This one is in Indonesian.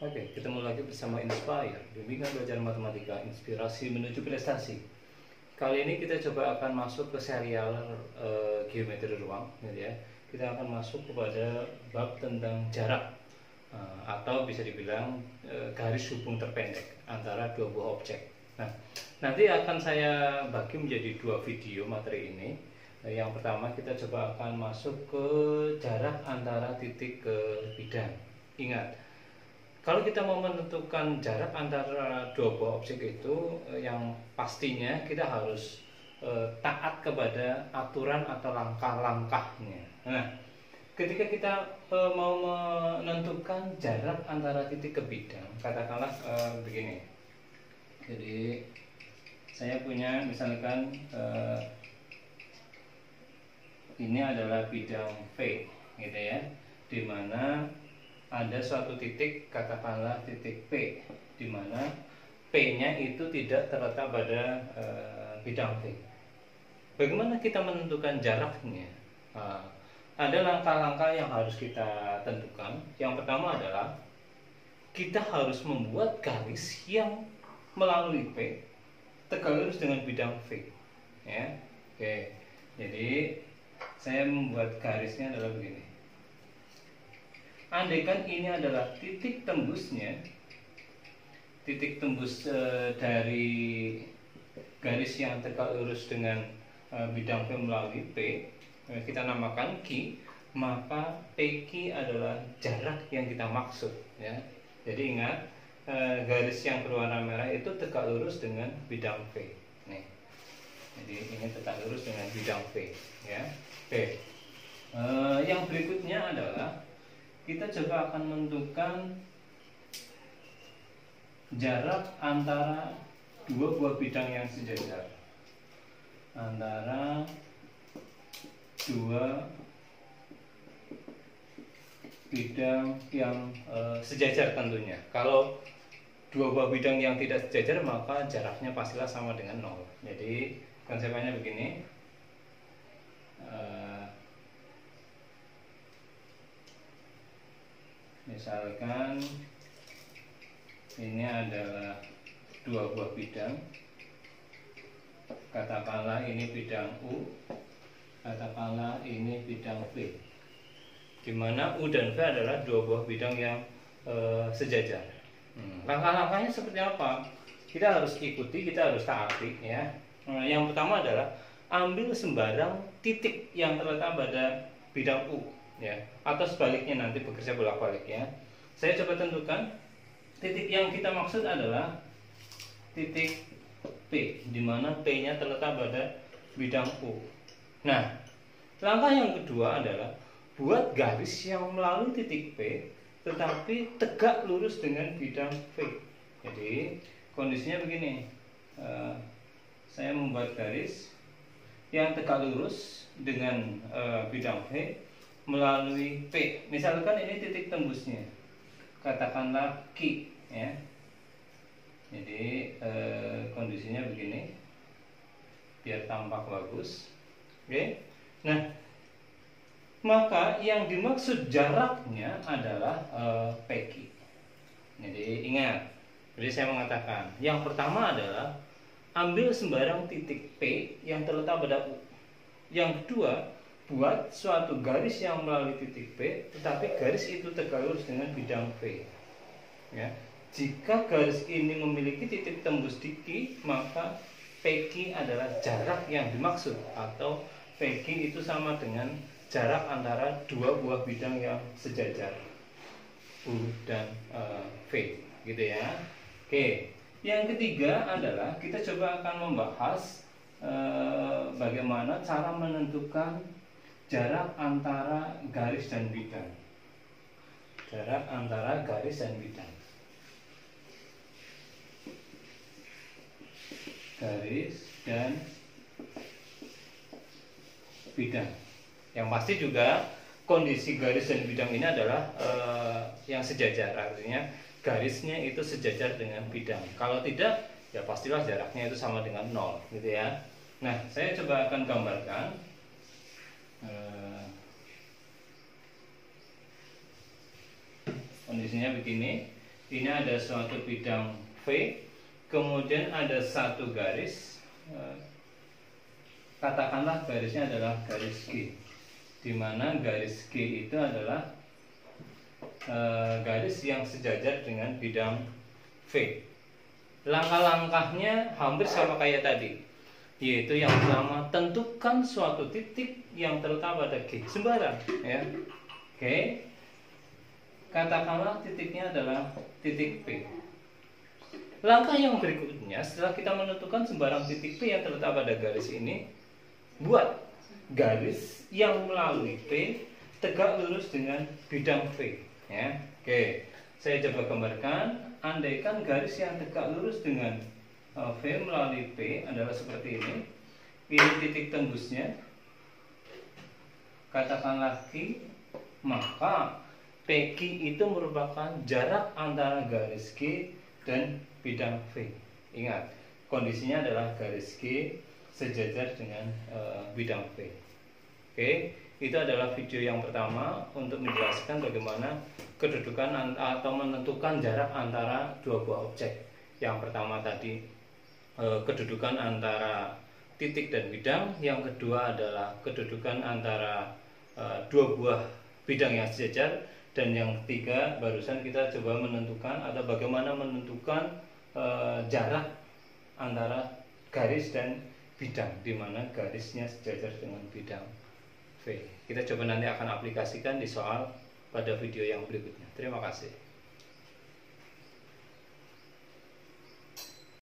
Oke, ketemu lagi bersama Inspire, bimbingan belajar matematika, inspirasi menuju prestasi. Kali ini kita coba akan masuk ke serial geometri ruang, gitu ya. Kita akan masuk kepada bab tentang jarak, atau bisa dibilang garis hubung terpendek antara dua buah objek. Nah, nanti akan saya bagi menjadi dua video materi ini. Yang pertama kita coba akan masuk ke jarak antara titik ke bidang. Ingat, kalau kita mau menentukan jarak antara dua buah objek itu, yang pastinya kita harus taat kepada aturan atau langkah-langkahnya. Nah, ketika kita mau menentukan jarak antara titik ke bidang, katakanlah begini. Jadi saya punya misalkan ini adalah bidang V, gitu ya, di mana ada suatu titik, katakanlah titik P, di mana P-nya itu tidak terletak pada bidang V. Bagaimana kita menentukan jaraknya? Ada langkah-langkah yang harus kita tentukan. Yang pertama adalah kita harus membuat garis yang melalui P tegak lurus dengan bidang V. Ya, oke. Jadi saya membuat garisnya adalah begini. Andaikan ini adalah titik tembusnya, titik tembus dari garis yang tegak lurus dengan bidang P melalui P, kita namakan Q, maka PQ adalah jarak yang kita maksud, ya. Jadi ingat, garis yang berwarna merah itu tegak lurus dengan bidang V. Nih. Jadi ini tegak lurus dengan bidang V, ya. Oke. Yang berikutnya adalah kita coba akan menentukan jarak antara dua buah bidang yang sejajar, antara dua bidang yang sejajar tentunya. Kalau dua buah bidang yang tidak sejajar, maka jaraknya pastilah sama dengan 0. Jadi konsepnya begini. Misalkan ini adalah dua buah bidang, katakanlah ini bidang U, katakanlah ini bidang V, di mana U dan V adalah dua buah bidang yang sejajar. Langkah-langkahnya seperti apa? Kita harus ikuti, kita harus taati, ya. Yang pertama adalah ambil sembarang titik yang terletak pada bidang U, ya, atau sebaliknya nanti bekerja bolak-balik, ya. Saya coba tentukan titik yang kita maksud adalah titik P, di mana P-nya terletak pada bidang U. Nah, langkah yang kedua adalah buat garis yang melalui titik P tetapi tegak lurus dengan bidang V. Jadi kondisinya begini, saya membuat garis yang tegak lurus dengan bidang V melalui P. Misalkan ini titik tembusnya, katakanlah Q, ya. Jadi kondisinya begini biar tampak bagus. Oke. Nah, maka yang dimaksud jaraknya adalah PQ. Jadi ingat, jadi saya mengatakan yang pertama adalah ambil sembarang titik P yang terletak pada U. Yang kedua, buat suatu garis yang melalui titik P, tetapi garis itu tegak lurus dengan bidang V. Ya. Jika garis ini memiliki titik tembus di Q, maka PQ adalah jarak yang dimaksud, atau PQ itu sama dengan jarak antara dua buah bidang yang sejajar, U dan V, gitu ya. Oke. Yang ketiga adalah kita coba akan membahas bagaimana cara menentukan jarak antara garis dan bidang. Jarak antara garis dan bidang. Garis dan bidang. Yang pasti juga kondisi garis dan bidang ini adalah yang sejajar, artinya garisnya itu sejajar dengan bidang. Kalau tidak, ya pastilah jaraknya itu sama dengan 0, gitu ya. Nah, saya coba akan gambarkan. Kondisinya begini, ini ada suatu bidang V, kemudian ada satu garis, katakanlah garisnya adalah garis G, di mana garis G itu adalah garis yang sejajar dengan bidang V. Langkah-langkahnya hampir sama kayak tadi, yaitu yang pertama, tentukan suatu titik yang terletak pada G, sembarang ya. Oke, katakanlah titiknya adalah titik P. Langkah yang berikutnya, setelah kita menentukan sembarang titik P yang terletak pada garis ini, buat garis yang melalui P tegak lurus dengan bidang V ya. Oke, saya coba gambarkan. Andaikan garis yang tegak lurus dengan V melalui P adalah seperti ini titik tembusnya, katakanlah Q, maka PQ itu merupakan jarak antara garis G dan bidang V. Ingat, kondisinya adalah garis G sejajar dengan bidang V. Oke, itu adalah video yang pertama untuk menjelaskan bagaimana kedudukan atau menentukan jarak antara dua buah objek. Yang pertama tadi kedudukan antara titik dan bidang, yang kedua adalah kedudukan antara dua buah bidang yang sejajar, dan yang ketiga barusan kita coba menentukan atau bagaimana menentukan jarak antara garis dan bidang, di mana garisnya sejajar dengan bidang V. Kita coba nanti akan aplikasikan di soal pada video yang berikutnya. Terima kasih.